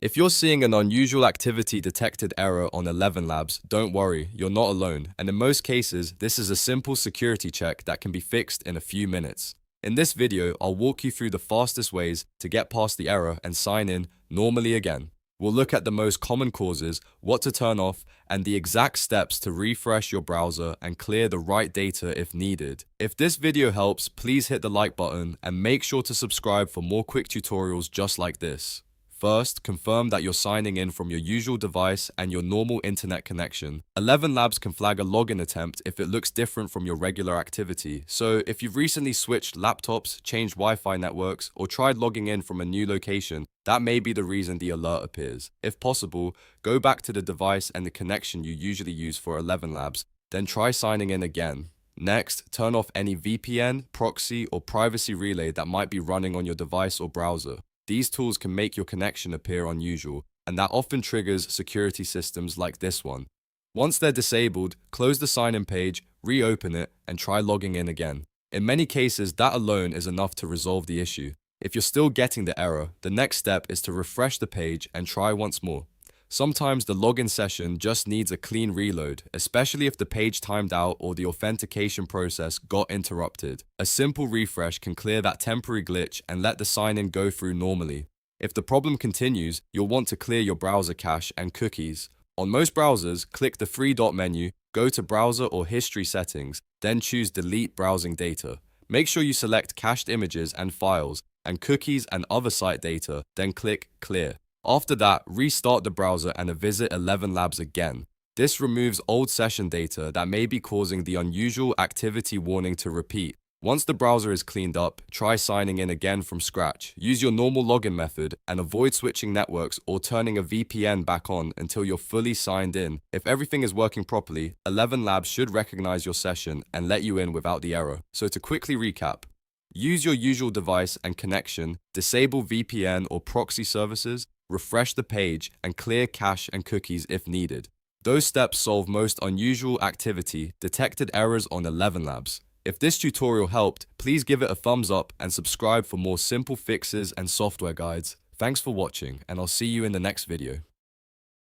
If you're seeing an unusual activity detected error on ElevenLabs, don't worry, you're not alone, and in most cases, this is a simple security check that can be fixed in a few minutes. In this video, I'll walk you through the fastest ways to get past the error and sign in normally again. We'll look at the most common causes, what to turn off, and the exact steps to refresh your browser and clear the right data if needed. If this video helps, please hit the like button and make sure to subscribe for more quick tutorials just like this. First, confirm that you're signing in from your usual device and your normal internet connection. ElevenLabs can flag a login attempt if it looks different from your regular activity. So if you've recently switched laptops, changed Wi-Fi networks, or tried logging in from a new location, that may be the reason the alert appears. If possible, go back to the device and the connection you usually use for ElevenLabs, then try signing in again. Next, turn off any VPN, proxy, or privacy relay that might be running on your device or browser. These tools can make your connection appear unusual, and that often triggers security systems like this one. Once they're disabled, close the sign-in page, reopen it, and try logging in again. In many cases, that alone is enough to resolve the issue. If you're still getting the error, the next step is to refresh the page and try once more. Sometimes the login session just needs a clean reload, especially if the page timed out or the authentication process got interrupted. A simple refresh can clear that temporary glitch and let the sign-in go through normally. If the problem continues, you'll want to clear your browser cache and cookies. On most browsers, click the three-dot menu, go to Browser or History Settings, then choose Delete Browsing Data. Make sure you select cached images and files, and cookies and other site data, then click Clear. After that, restart the browser and visit ElevenLabs again. This removes old session data that may be causing the unusual activity warning to repeat. Once the browser is cleaned up, try signing in again from scratch. Use your normal login method and avoid switching networks or turning a VPN back on until you're fully signed in. If everything is working properly, ElevenLabs should recognize your session and let you in without the error. So to quickly recap, use your usual device and connection, disable VPN or proxy services, refresh the page, and clear cache and cookies if needed. Those steps solve most unusual activity detected errors on ElevenLabs. If this tutorial helped, please give it a thumbs up and subscribe for more simple fixes and software guides. Thanks for watching, and I'll see you in the next video.